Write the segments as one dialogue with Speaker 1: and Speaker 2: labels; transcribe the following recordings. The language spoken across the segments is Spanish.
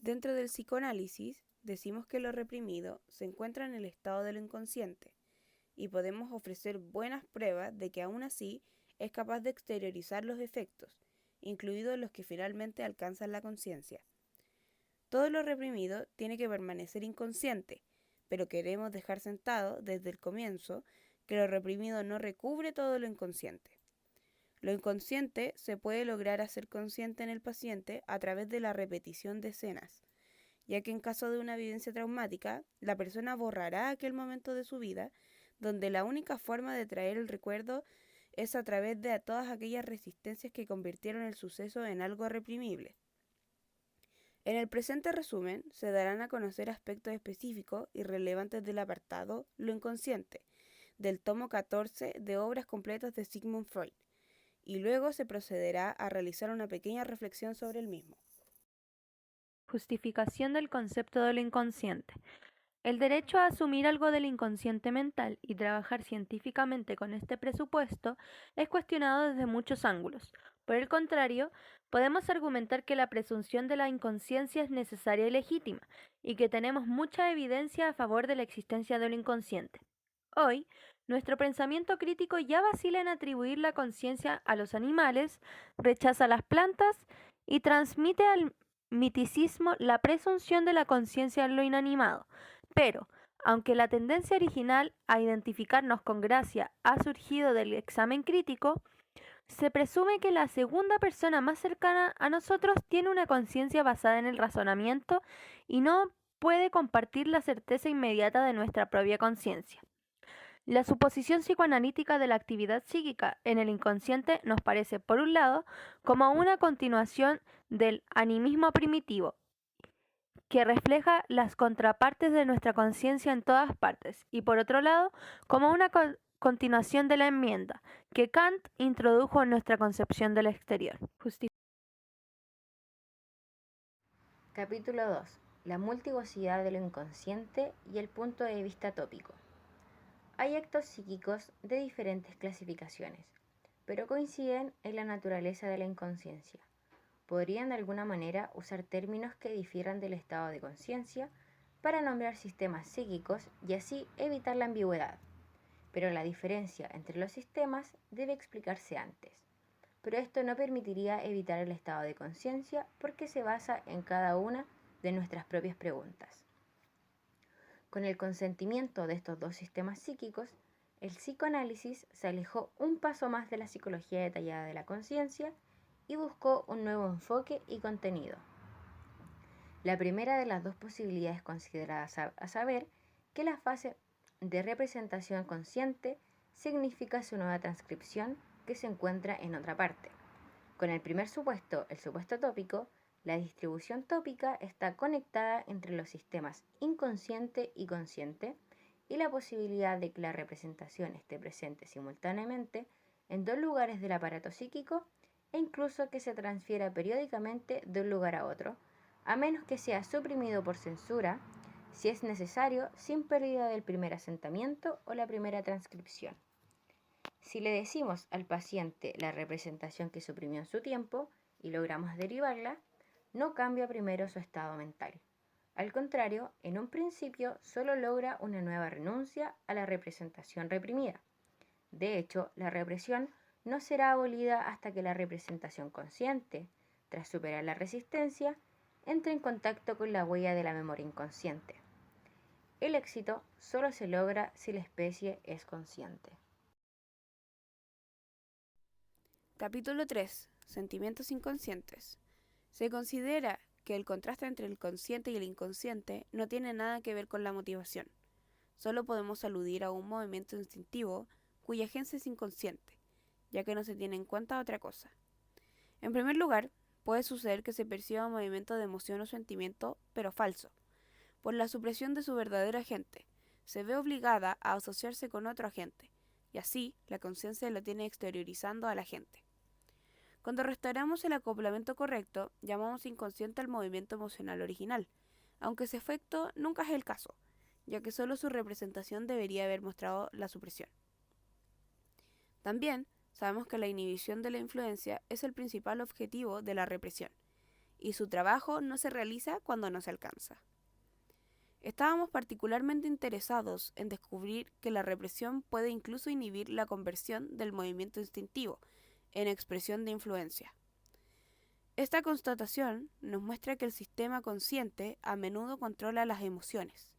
Speaker 1: Dentro del psicoanálisis, decimos que lo reprimido se encuentra en el estado de lo inconsciente y podemos ofrecer buenas pruebas de que aún así es capaz de exteriorizar los efectos, incluidos los que finalmente alcanzan la conciencia. Todo lo reprimido tiene que permanecer inconsciente, pero queremos dejar sentado desde el comienzo que lo reprimido no recubre todo lo inconsciente. Lo inconsciente se puede lograr hacer consciente en el paciente a través de la repetición de escenas, ya que en caso de una vivencia traumática, la persona borrará aquel momento de su vida donde la única forma de traer el recuerdo es a través de todas aquellas resistencias que convirtieron el suceso en algo reprimible. En el presente resumen se darán a conocer aspectos específicos y relevantes del apartado Lo inconsciente, del tomo 14 de Obras completas de Sigmund Freud, y luego se procederá a realizar una pequeña reflexión sobre el mismo.
Speaker 2: Justificación del concepto de lo inconsciente. El derecho a asumir algo del inconsciente mental y trabajar científicamente con este presupuesto es cuestionado desde muchos ángulos. Por el contrario, podemos argumentar que la presunción de la inconsciencia es necesaria y legítima, y que tenemos mucha evidencia a favor de la existencia de lo inconsciente. Hoy, nuestro pensamiento crítico ya vacila en atribuir la conciencia a los animales, rechaza las plantas y transmite al miticismo la presunción de la conciencia en lo inanimado. Pero, aunque la tendencia original a identificarnos con Gracia ha surgido del examen crítico, se presume que la segunda persona más cercana a nosotros tiene una conciencia basada en el razonamiento y no puede compartir la certeza inmediata de nuestra propia conciencia. La suposición psicoanalítica de la actividad psíquica en el inconsciente nos parece, por un lado, como una continuación del animismo primitivo, que refleja las contrapartes de nuestra conciencia en todas partes, y por otro lado, como una continuación de la enmienda, que Kant introdujo en nuestra concepción del exterior.
Speaker 3: Capítulo 2. La multivocidad de lo inconsciente y el punto de vista tópico. Hay actos psíquicos de diferentes clasificaciones, pero coinciden en la naturaleza de la inconsciencia. Podrían de alguna manera usar términos que difieran del estado de conciencia para nombrar sistemas psíquicos y así evitar la ambigüedad. Pero la diferencia entre los sistemas debe explicarse antes. Pero esto no permitiría evitar el estado de conciencia porque se basa en cada una de nuestras propias preguntas. Con el consentimiento de estos dos sistemas psíquicos, el psicoanálisis se alejó un paso más de la psicología detallada de la conciencia y buscó un nuevo enfoque y contenido. La primera de las dos posibilidades consideradas a saber que la fase de representación consciente significa su nueva transcripción que se encuentra en otra parte. Con el primer supuesto, el supuesto tópico, la distribución tópica está conectada entre los sistemas inconsciente y consciente y la posibilidad de que la representación esté presente simultáneamente en dos lugares del aparato psíquico e incluso que se transfiera periódicamente de un lugar a otro, a menos que sea suprimido por censura, si es necesario, sin pérdida del primer asentamiento o la primera transcripción. Si le decimos al paciente la representación que suprimió en su tiempo y logramos derivarla, no cambia primero su estado mental. Al contrario, en un principio solo logra una nueva renuncia a la representación reprimida. De hecho, la represión no será abolida hasta que la representación consciente, tras superar la resistencia, entre en contacto con la huella de la memoria inconsciente. El éxito solo se logra si la especie es consciente.
Speaker 1: Capítulo 3. Sentimientos inconscientes. Se considera que el contraste entre el consciente y el inconsciente no tiene nada que ver con la motivación. Solo podemos aludir a un movimiento instintivo cuya agencia es inconsciente, ya que no se tiene en cuenta otra cosa. En primer lugar, puede suceder que se perciba un movimiento de emoción o sentimiento, pero falso. Por la supresión de su verdadero agente, se ve obligada a asociarse con otro agente, y así la conciencia lo tiene exteriorizando al agente. Cuando restauramos el acoplamiento correcto, llamamos inconsciente al movimiento emocional original, aunque ese efecto nunca es el caso, ya que solo su representación debería haber mostrado la supresión. También sabemos que la inhibición de la influencia es el principal objetivo de la represión, y su trabajo no se realiza cuando no se alcanza. Estábamos particularmente interesados en descubrir que la represión puede incluso inhibir la conversión del movimiento instintivo en expresión de influencia. Esta constatación nos muestra que el sistema consciente a menudo controla las emociones,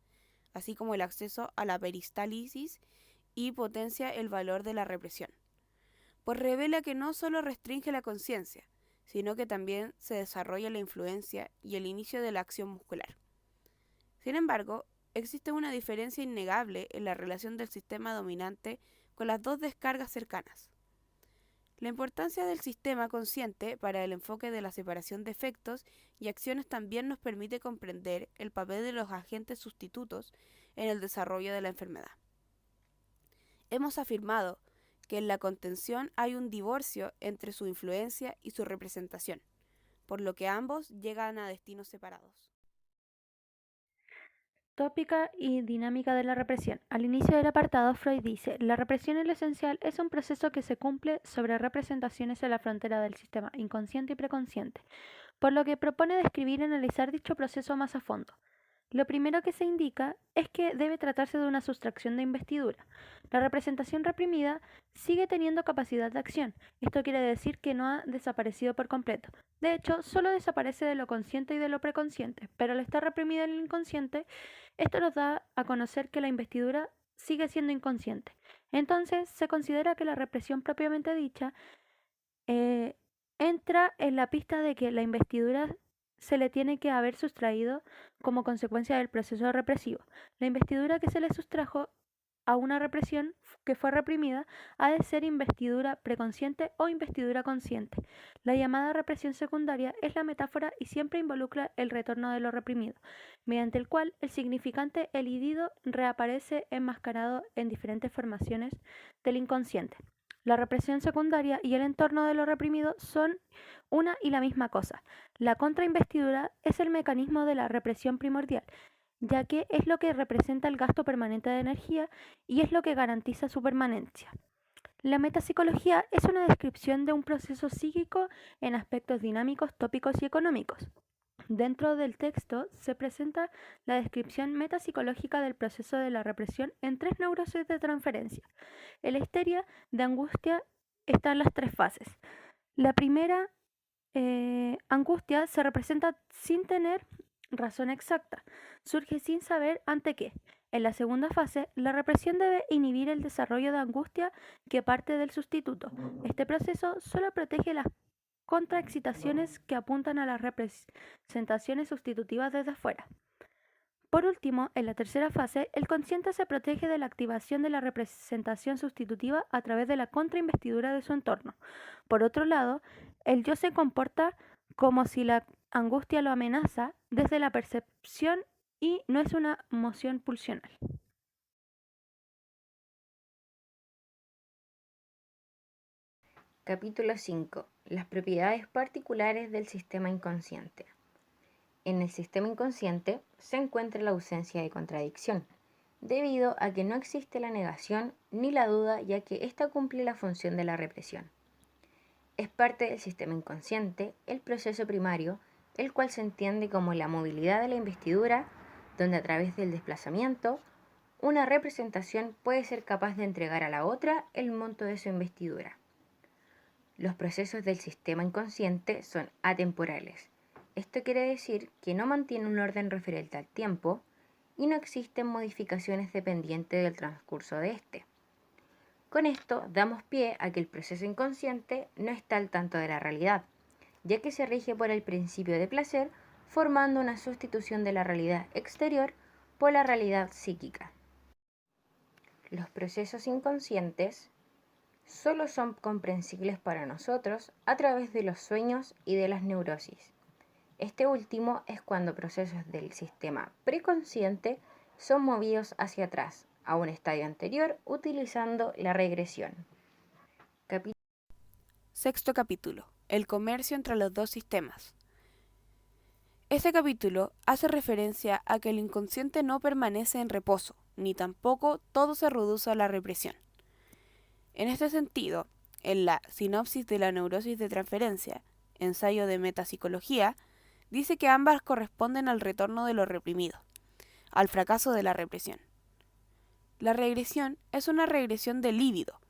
Speaker 1: así como el acceso a la peristálisis y potencia el valor de la represión, pues revela que no solo restringe la conciencia, sino que también se desarrolla la influencia y el inicio de la acción muscular. Sin embargo, existe una diferencia innegable en la relación del sistema dominante con las dos descargas cercanas. La importancia del sistema consciente para el enfoque de la separación de efectos y acciones también nos permite comprender el papel de los agentes sustitutos en el desarrollo de la enfermedad. Hemos afirmado que en la contención hay un divorcio entre su influencia y su representación, por lo que ambos llegan a destinos separados.
Speaker 2: Tópica y dinámica de la represión. Al inicio del apartado, Freud dice: la represión en lo esencial es un proceso que se cumple sobre representaciones en la frontera del sistema inconsciente y preconsciente, por lo que propone describir y analizar dicho proceso más a fondo. Lo primero que se indica es que debe tratarse de una sustracción de investidura. La representación reprimida sigue teniendo capacidad de acción. Esto quiere decir que no ha desaparecido por completo. De hecho, solo desaparece de lo consciente y de lo preconsciente, pero al estar reprimida en el inconsciente, esto nos da a conocer que la investidura sigue siendo inconsciente. Entonces, se considera que la represión propiamente dicha entra en la pista de que la investidura se le tiene que haber sustraído como consecuencia del proceso represivo. La investidura que se le sustrajo a una represión que fue reprimida ha de ser investidura preconsciente o investidura consciente. La llamada represión secundaria es la metáfora y siempre involucra el retorno de lo reprimido, mediante el cual el significante elidido reaparece enmascarado en diferentes formaciones del inconsciente. La represión secundaria y el entorno de lo reprimido son una y la misma cosa. La contrainvestidura es el mecanismo de la represión primordial, ya que es lo que representa el gasto permanente de energía y es lo que garantiza su permanencia. La metapsicología es una descripción de un proceso psíquico en aspectos dinámicos, tópicos y económicos. Dentro del texto se presenta la descripción metapsicológica del proceso de la represión en 3 neurosis de transferencia. En la histeria de angustia están las 3 fases. La primera, angustia, se representa sin tener razón exacta, surge sin saber ante qué. En la segunda fase, la represión debe inhibir el desarrollo de angustia que parte del sustituto. Este proceso solo protege las contraexcitaciones que apuntan a las representaciones sustitutivas desde afuera. Por último, en la tercera fase, el consciente se protege de la activación de la representación sustitutiva a través de la contrainvestidura de su entorno. Por otro lado, el yo se comporta como si la angustia lo amenaza desde la percepción y no es una moción pulsional.
Speaker 3: Capítulo 5. Las propiedades particulares del sistema inconsciente. En el sistema inconsciente se encuentra la ausencia de contradicción, debido a que no existe la negación ni la duda, ya que ésta cumple la función de la represión. Es parte del sistema inconsciente el proceso primario, el cual se entiende como la movilidad de la investidura, donde a través del desplazamiento, una representación puede ser capaz de entregar a la otra el monto de su investidura. Los procesos del sistema inconsciente son atemporales. Esto quiere decir que no mantienen un orden referente al tiempo y no existen modificaciones dependientes del transcurso de este. Con esto damos pie a que el proceso inconsciente no está al tanto de la realidad, ya que se rige por el principio de placer, formando una sustitución de la realidad exterior por la realidad psíquica. Los procesos inconscientes solo son comprensibles para nosotros a través de los sueños y de las neurosis. Este último es cuando procesos del sistema preconsciente son movidos hacia atrás, a un estadio anterior, utilizando la regresión.
Speaker 1: Sexto capítulo. El comercio entre los dos sistemas. Este capítulo hace referencia a que el inconsciente no permanece en reposo, ni tampoco todo se reduce a la represión. En este sentido, en la sinopsis de la neurosis de transferencia, ensayo de metapsicología, dice que ambas corresponden al retorno de lo reprimido, al fracaso de la represión. La regresión es una regresión del líbido,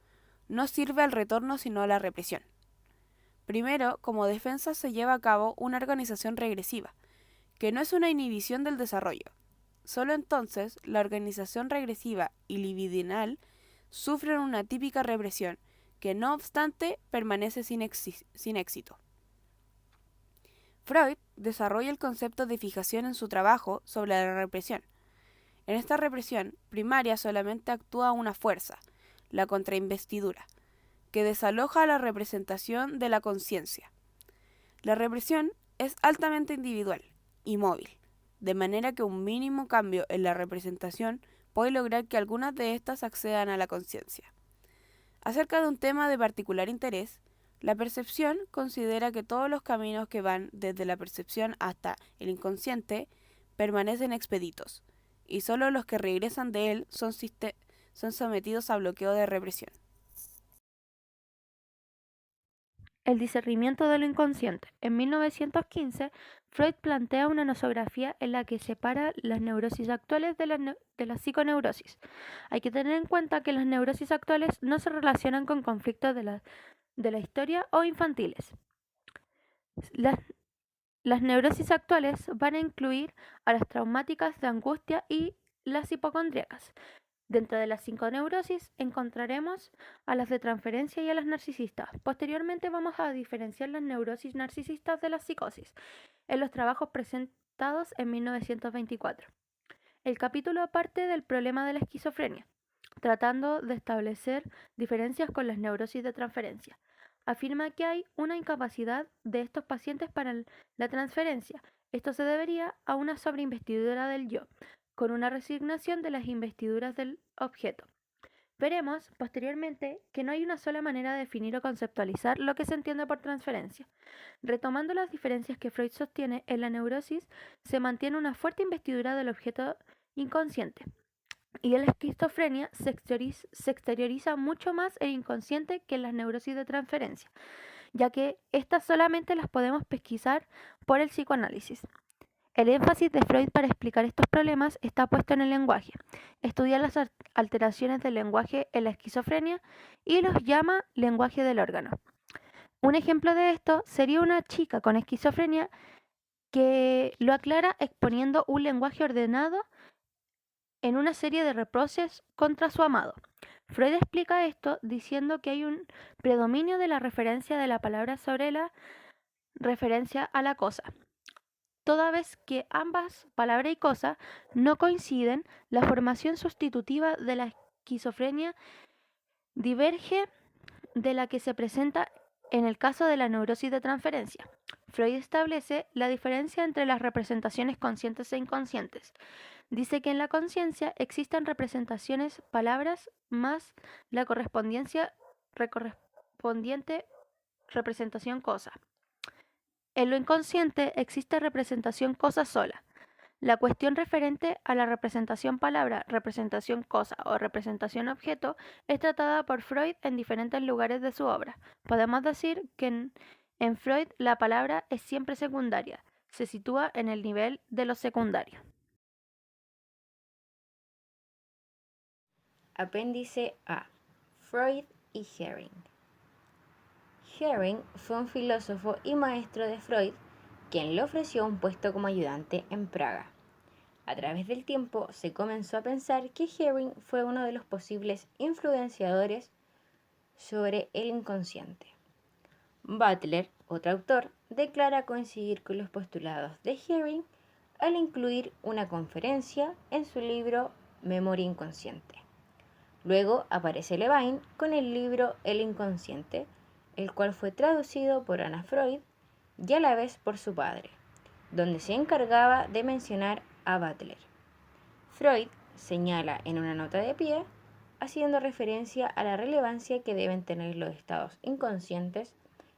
Speaker 1: no sirve al retorno sino a la represión. Primero, como defensa se lleva a cabo una organización regresiva, que no es una inhibición del desarrollo. Solo entonces la organización regresiva y libidinal sufren una típica represión, que no obstante permanece sin éxito. Freud desarrolla el concepto de fijación en su trabajo sobre la represión. En esta represión primaria solamente actúa una fuerza, la contrainvestidura, que desaloja la representación de la conciencia. La represión es altamente individual y móvil, de manera que un mínimo cambio en la representación puede lograr que algunas de estas accedan a la conciencia. Acerca de un tema de particular interés, la percepción considera que todos los caminos que van desde la percepción hasta el inconsciente permanecen expeditos, y solo los que regresan de él son sometidos a bloqueo de represión.
Speaker 2: El discernimiento de lo inconsciente. En 1915, Freud plantea una nosografía en la que separa las neurosis actuales de la psiconeurosis. Hay que tener en cuenta que las neurosis actuales no se relacionan con conflictos de la historia o infantiles. Las neurosis actuales van a incluir a las traumáticas de angustia y las hipocondríacas. Dentro de las psiconeurosis encontraremos a las de transferencia y a las narcisistas. Posteriormente vamos a diferenciar las neurosis narcisistas de las psicosis en los trabajos presentados en 1924. El capítulo parte del problema de la esquizofrenia, tratando de establecer diferencias con las neurosis de transferencia. Afirma que hay una incapacidad de estos pacientes para la transferencia. Esto se debería a una sobreinvestidura del yo, con una resignación de las investiduras del objeto. Veremos posteriormente que no hay una sola manera de definir o conceptualizar lo que se entiende por transferencia. Retomando las diferencias que Freud sostiene, en la neurosis se mantiene una fuerte investidura del objeto inconsciente, y en la esquizofrenia se exterioriza mucho más el inconsciente que en las neurosis de transferencia, ya que estas solamente las podemos pesquisar por el psicoanálisis. El énfasis de Freud para explicar estos problemas está puesto en el lenguaje. Estudia las alteraciones del lenguaje en la esquizofrenia y los llama lenguaje del órgano. Un ejemplo de esto sería una chica con esquizofrenia que lo aclara exponiendo un lenguaje ordenado en una serie de reproches contra su amado. Freud explica esto diciendo que hay un predominio de la referencia de la palabra sobre la referencia a la cosa. Toda vez que ambas, palabra y cosa, no coinciden, la formación sustitutiva de la esquizofrenia diverge de la que se presenta en el caso de la neurosis de transferencia. Freud establece la diferencia entre las representaciones conscientes e inconscientes. Dice que en la conciencia existen representaciones, palabras, más la correspondiente representación cosa. En lo inconsciente existe representación cosa sola. La cuestión referente a la representación palabra, representación cosa o representación objeto es tratada por Freud en diferentes lugares de su obra. Podemos decir que en Freud la palabra es siempre secundaria, se sitúa en el nivel de lo secundario.
Speaker 3: Apéndice A. Freud y Hering. Hering fue un filósofo y maestro de Freud, quien le ofreció un puesto como ayudante en Praga. A través del tiempo se comenzó a pensar que Hering fue uno de los posibles influenciadores sobre el inconsciente. Butler, otro autor, declara coincidir con los postulados de Hering al incluir una conferencia en su libro Memoria Inconsciente. Luego aparece Levine con el libro El Inconsciente, el cual fue traducido por Anna Freud y a la vez por su padre, donde se encargaba de mencionar a Butler. Freud señala en una nota de pie, haciendo referencia a la relevancia que deben tener los estados inconscientes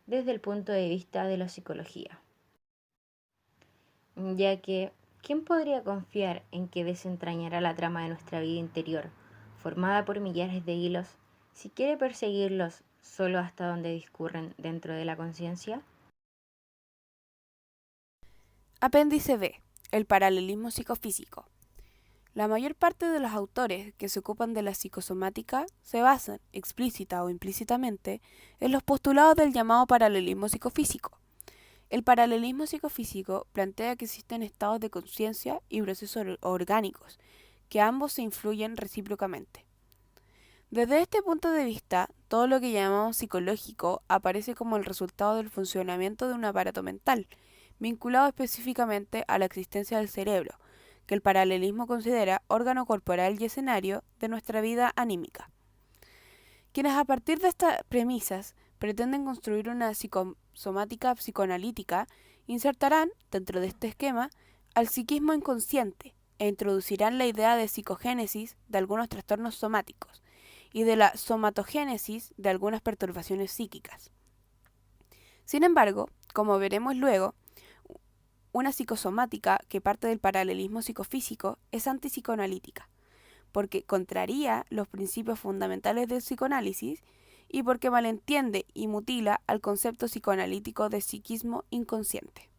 Speaker 3: desde el punto de vista de la psicología. Ya que, ¿quién podría confiar en que desentrañará la trama de nuestra vida interior, formada por millares de hilos, si quiere perseguirlos solo hasta donde discurren dentro de la conciencia?
Speaker 1: Apéndice B. El paralelismo psicofísico. La mayor parte de los autores que se ocupan de la psicosomática se basan, explícita o implícitamente, en los postulados del llamado paralelismo psicofísico. El paralelismo psicofísico plantea que existen estados de conciencia y procesos orgánicos, que ambos se influyen recíprocamente. Desde este punto de vista, todo lo que llamamos psicológico aparece como el resultado del funcionamiento de un aparato mental, vinculado específicamente a la existencia del cerebro, que el paralelismo considera órgano corporal y escenario de nuestra vida anímica. Quienes a partir de estas premisas pretenden construir una psicosomática psicoanalítica insertarán, dentro de este esquema, al psiquismo inconsciente e introducirán la idea de psicogénesis de algunos trastornos somáticos y de la somatogénesis de algunas perturbaciones psíquicas. Sin embargo, como veremos luego, una psicosomática que parte del paralelismo psicofísico es antipsicoanalítica, porque contraría los principios fundamentales del psicoanálisis y porque malentiende y mutila al concepto psicoanalítico de psiquismo inconsciente.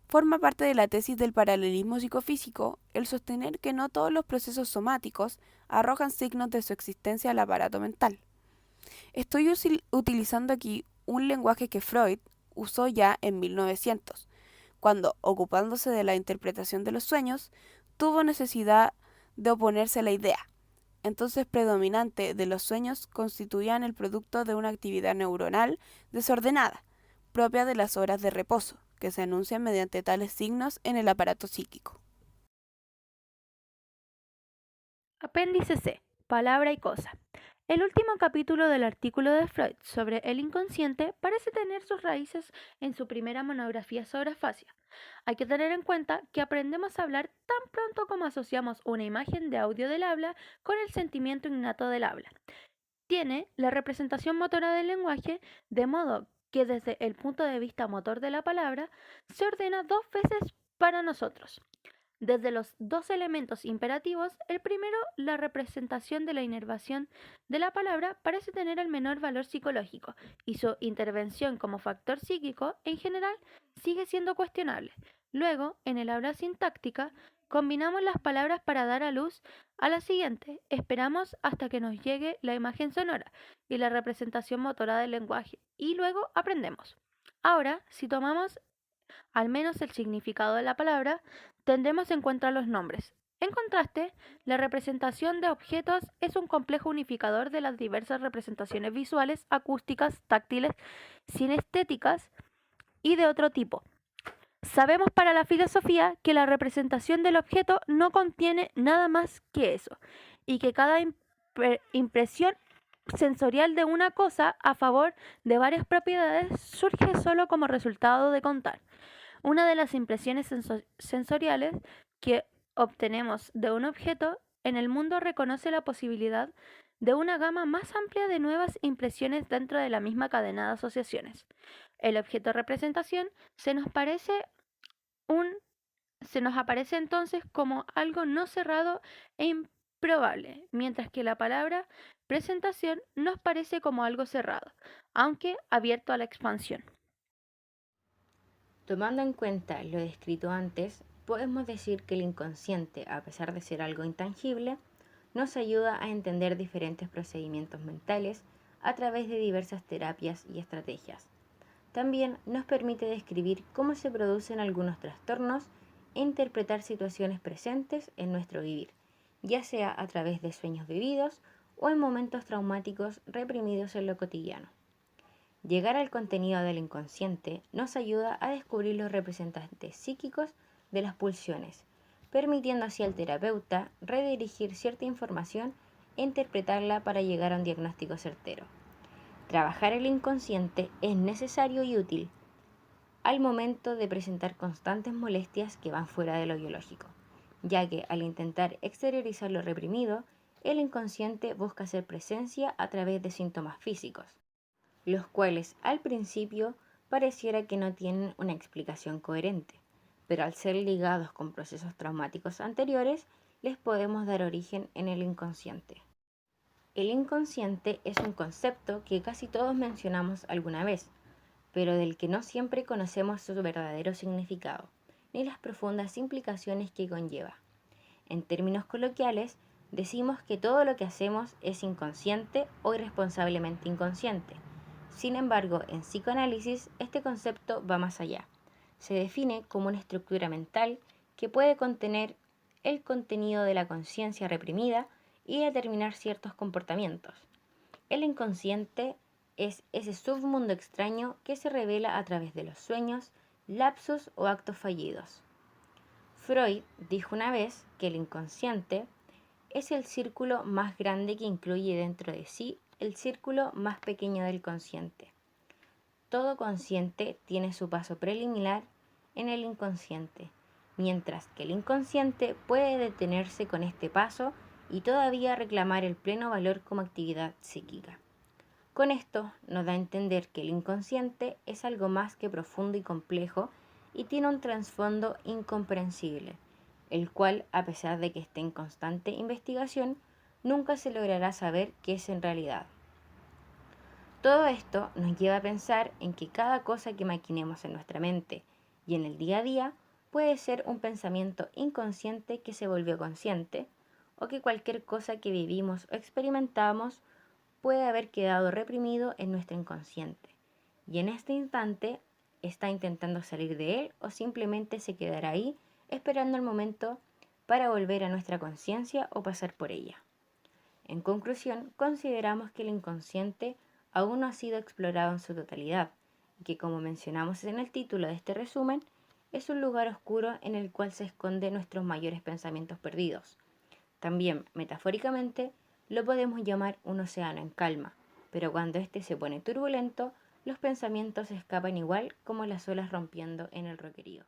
Speaker 1: Forma parte de la tesis del paralelismo psicofísico el sostener que no todos los procesos somáticos arrojan signos de su existencia al aparato mental. Estoy utilizando aquí un lenguaje que Freud usó ya en 1900, cuando, ocupándose de la interpretación de los sueños, tuvo necesidad de oponerse a la idea, entonces predominante, de los sueños constituían el producto de una actividad neuronal desordenada, propia de las horas de reposo, que se anuncian mediante tales signos en el aparato psíquico.
Speaker 2: Apéndice C. Palabra y cosa. El último capítulo del artículo de Freud sobre el inconsciente parece tener sus raíces en su primera monografía sobre afasia. Hay que tener en cuenta que aprendemos a hablar tan pronto como asociamos una imagen de audio del habla con el sentimiento innato del habla. Tiene la representación motora del lenguaje, de modo que desde el punto de vista motor de la palabra, se ordena dos veces para nosotros. Desde los dos elementos imperativos, el primero, la representación de la inervación de la palabra, parece tener el menor valor psicológico y su intervención como factor psíquico, en general, sigue siendo cuestionable. Luego, en el habla sintáctica, combinamos las palabras para dar a luz a la siguiente. Esperamos hasta que nos llegue la imagen sonora y la representación motora del lenguaje y luego aprendemos. Ahora, si tomamos al menos el significado de la palabra, tendremos en cuenta los nombres. En contraste, la representación de objetos es un complejo unificador de las diversas representaciones visuales, acústicas, táctiles, sinestéticas y de otro tipo. Sabemos para la filosofía que la representación del objeto no contiene nada más que eso, y que cada impresión sensorial de una cosa a favor de varias propiedades surge solo como resultado de contar. Una de las impresiones sensoriales que obtenemos de un objeto en el mundo reconoce la posibilidad de una gama más amplia de nuevas impresiones dentro de la misma cadena de asociaciones. El objeto representación se nos aparece entonces como algo no cerrado e improbable, mientras que la palabra presentación nos parece como algo cerrado, aunque abierto a la expansión.
Speaker 3: Tomando en cuenta lo descrito antes, podemos decir que el inconsciente, a pesar de ser algo intangible, nos ayuda a entender diferentes procedimientos mentales a través de diversas terapias y estrategias. También nos permite describir cómo se producen algunos trastornos e interpretar situaciones presentes en nuestro vivir, ya sea a través de sueños vividos o en momentos traumáticos reprimidos en lo cotidiano. Llegar al contenido del inconsciente nos ayuda a descubrir los representantes psíquicos de las pulsiones, permitiendo así al terapeuta redirigir cierta información e interpretarla para llegar a un diagnóstico certero. Trabajar el inconsciente es necesario y útil al momento de presentar constantes molestias que van fuera de lo biológico, ya que al intentar exteriorizar lo reprimido, el inconsciente busca hacer presencia a través de síntomas físicos, los cuales al principio pareciera que no tienen una explicación coherente, pero al ser ligados con procesos traumáticos anteriores, les podemos dar origen en el inconsciente. El inconsciente es un concepto que casi todos mencionamos alguna vez, pero del que no siempre conocemos su verdadero significado. ni las profundas implicaciones que conlleva. En términos coloquiales, decimos que todo lo que hacemos es inconsciente o irresponsablemente inconsciente. Sin embargo, en psicoanálisis este concepto va más allá. Se define como una estructura mental que puede contener el contenido de la conciencia reprimida y determinar ciertos comportamientos. El inconsciente es ese submundo extraño que se revela a través de los sueños, lapsus o actos fallidos. Freud dijo una vez que el inconsciente es el círculo más grande que incluye dentro de sí el círculo más pequeño del consciente. Todo consciente tiene su paso preliminar en el inconsciente, mientras que el inconsciente puede detenerse con este paso y todavía reclamar el pleno valor como actividad psíquica. Con esto nos da a entender que el inconsciente es algo más que profundo y complejo y tiene un trasfondo incomprensible, el cual, a pesar de que esté en constante investigación, nunca se logrará saber qué es en realidad. Todo esto nos lleva a pensar en que cada cosa que maquinemos en nuestra mente y en el día a día puede ser un pensamiento inconsciente que se volvió consciente, o que cualquier cosa que vivimos o experimentamos puede haber quedado reprimido en nuestro inconsciente, y en este instante está intentando salir de él o simplemente se quedará ahí esperando el momento para volver a nuestra conciencia o pasar por ella. En conclusión, consideramos que el inconsciente aún no ha sido explorado en su totalidad y que, como mencionamos en el título de este resumen, es un lugar oscuro en el cual se esconden nuestros mayores pensamientos perdidos. También, metafóricamente, lo podemos llamar un océano en calma, pero cuando éste se pone turbulento, los pensamientos escapan igual como las olas rompiendo en el roquerío.